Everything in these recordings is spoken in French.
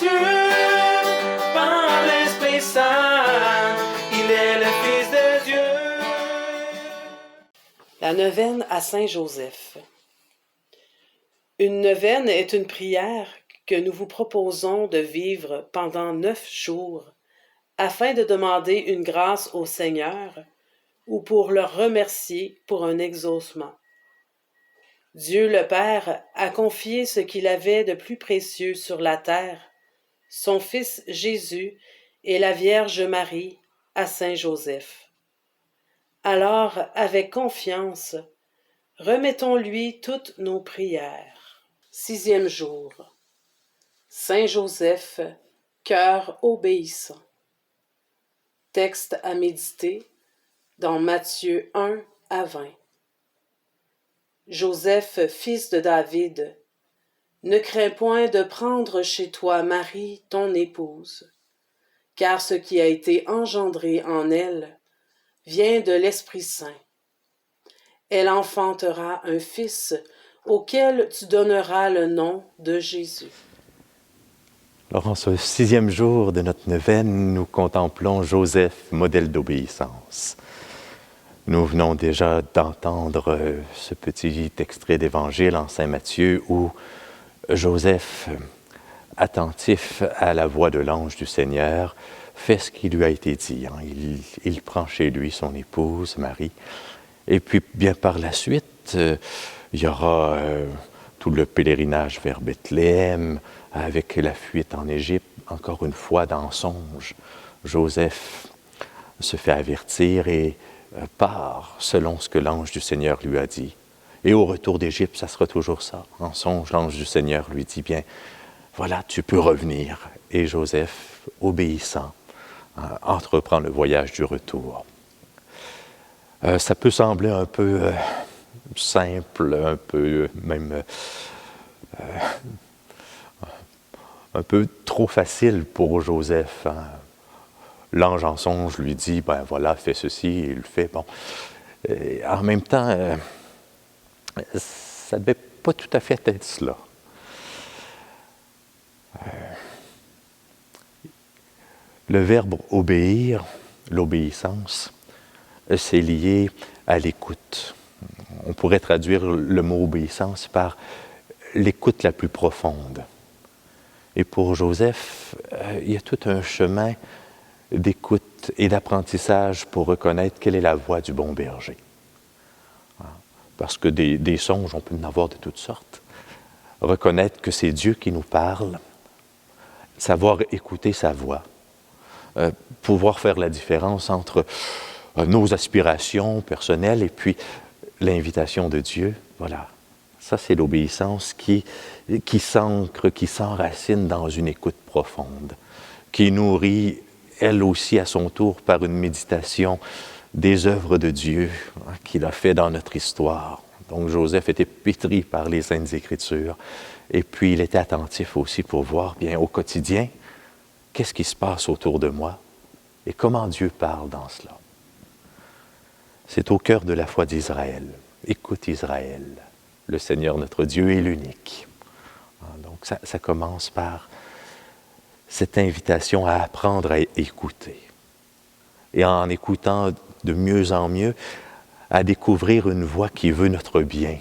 Dieu, par l'Esprit Saint, il est le Fils de Dieu. La neuvaine à Saint-Joseph. Une neuvaine est une prière que nous vous proposons de vivre pendant 9 jours afin de demander une grâce au Seigneur ou pour le remercier pour un exaucement. Dieu le Père a confié ce qu'il avait de plus précieux sur la terre, son Fils Jésus et la Vierge Marie, à Saint Joseph. Alors, avec confiance, remettons-lui toutes nos prières. 6e jour. Saint Joseph, cœur obéissant. Texte à méditer dans Matthieu 1 à 20. Joseph, fils de David, ne crains point de prendre chez toi Marie, ton épouse, car ce qui a été engendré en elle vient de l'Esprit Saint. Elle enfantera un fils auquel tu donneras le nom de Jésus. Alors, en ce 6e jour de notre neuvaine, nous contemplons Joseph, modèle d'obéissance. Nous venons déjà d'entendre ce petit extrait d'Évangile en Saint Matthieu où Joseph, attentif à la voix de l'ange du Seigneur, fait ce qui lui a été dit. Il prend chez lui son épouse, Marie. Et puis, bien par la suite, il y aura tout le pèlerinage vers Bethléem, avec la fuite en Égypte. Encore une fois, dans songe, Joseph se fait avertir et part selon ce que l'ange du Seigneur lui a dit. Et au retour d'Égypte, ça sera toujours ça. En songe, l'ange du Seigneur lui dit, bien, voilà, tu peux revenir. Et Joseph, obéissant, entreprend le voyage du retour. Ça peut sembler un peu simple, un peu même un peu trop facile pour Joseph. L'ange en songe lui dit, ben voilà, fais ceci, il le fait. Bon. En même temps, ça ne devait pas tout à fait être cela. Le verbe obéir, l'obéissance, c'est lié à l'écoute. On pourrait traduire le mot obéissance par l'écoute la plus profonde. Et pour Joseph, il y a tout un chemin d'écoute et d'apprentissage pour reconnaître quelle est la voix du bon berger. Parce que des songes, on peut en avoir de toutes sortes. Reconnaître que c'est Dieu qui nous parle, savoir écouter sa voix, pouvoir faire la différence entre nos aspirations personnelles et puis l'invitation de Dieu. Voilà, ça c'est l'obéissance qui s'ancre, qui s'enracine dans une écoute profonde, qui nourrit elle aussi à son tour par une méditation des œuvres de Dieu qu'il a fait dans notre histoire. Donc Joseph était pétri par les Saintes Écritures et puis il était attentif aussi pour voir bien au quotidien qu'est-ce qui se passe autour de moi et comment Dieu parle dans cela. C'est au cœur de la foi d'Israël. Écoute Israël, le Seigneur notre Dieu est l'unique. Donc ça commence par cette invitation à apprendre à écouter. Et en écoutant de mieux en mieux, à découvrir une voix qui veut notre bien.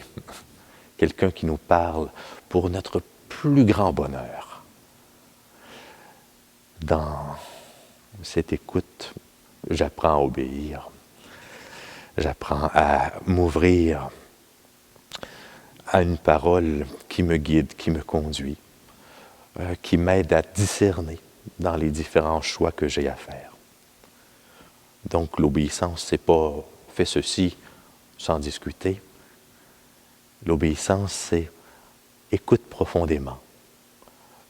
Quelqu'un qui nous parle pour notre plus grand bonheur. Dans cette écoute, j'apprends à obéir. J'apprends à m'ouvrir à une parole qui me guide, qui me conduit, qui m'aide à discerner dans les différents choix que j'ai à faire. Donc l'obéissance, c'est pas « fais ceci » sans discuter. L'obéissance, c'est « écoute profondément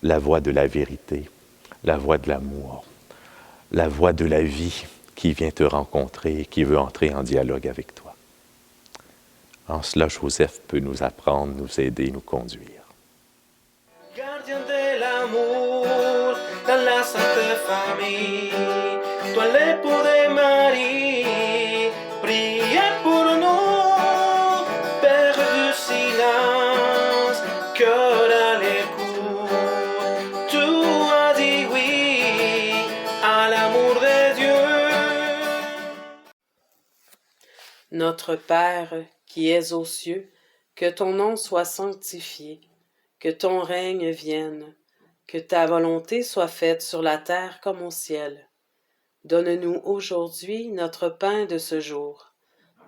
la voix de la vérité, la voix de l'amour, la voix de la vie qui vient te rencontrer et qui veut entrer en dialogue avec toi. » En cela, Joseph peut nous apprendre, nous aider, nous conduire. Gardien de l'amour dans la sainte famille, toi l'époux de Marie, priez pour nous, Père du silence, cœur à l'écoute, tu as Notre Père qui es aux cieux, que ton nom soit sanctifié, que ton règne vienne, que ta volonté soit faite sur la terre comme au ciel. Donne-nous aujourd'hui notre pain de ce jour.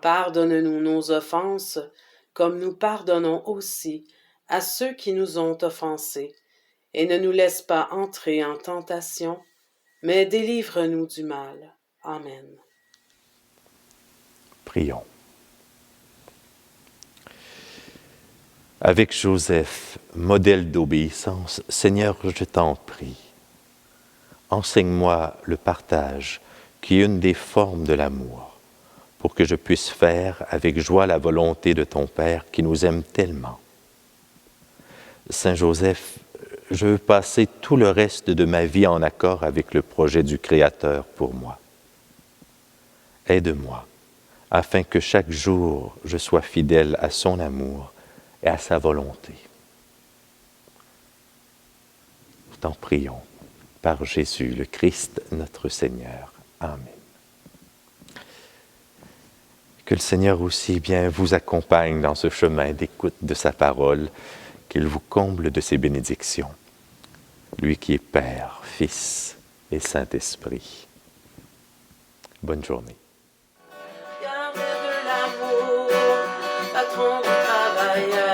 Pardonne-nous nos offenses, comme nous pardonnons aussi à ceux qui nous ont offensés. Et ne nous laisse pas entrer en tentation, mais délivre-nous du mal. Amen. Prions. Avec Joseph, modèle d'obéissance, Seigneur, je t'en prie, enseigne-moi le partage, qui est une des formes de l'amour, pour que je puisse faire avec joie la volonté de ton Père qui nous aime tellement. Saint Joseph, je veux passer tout le reste de ma vie en accord avec le projet du Créateur pour moi. Aide-moi, afin que chaque jour je sois fidèle à son amour et à sa volonté. Nous t'en prions, par Jésus le Christ, notre Seigneur. Amen. Que le Seigneur aussi bien vous accompagne dans ce chemin d'écoute de sa parole, qu'il vous comble de ses bénédictions. Lui qui est Père, Fils et Saint-Esprit. Bonne journée. Garde de l'amour, patron du travailleur.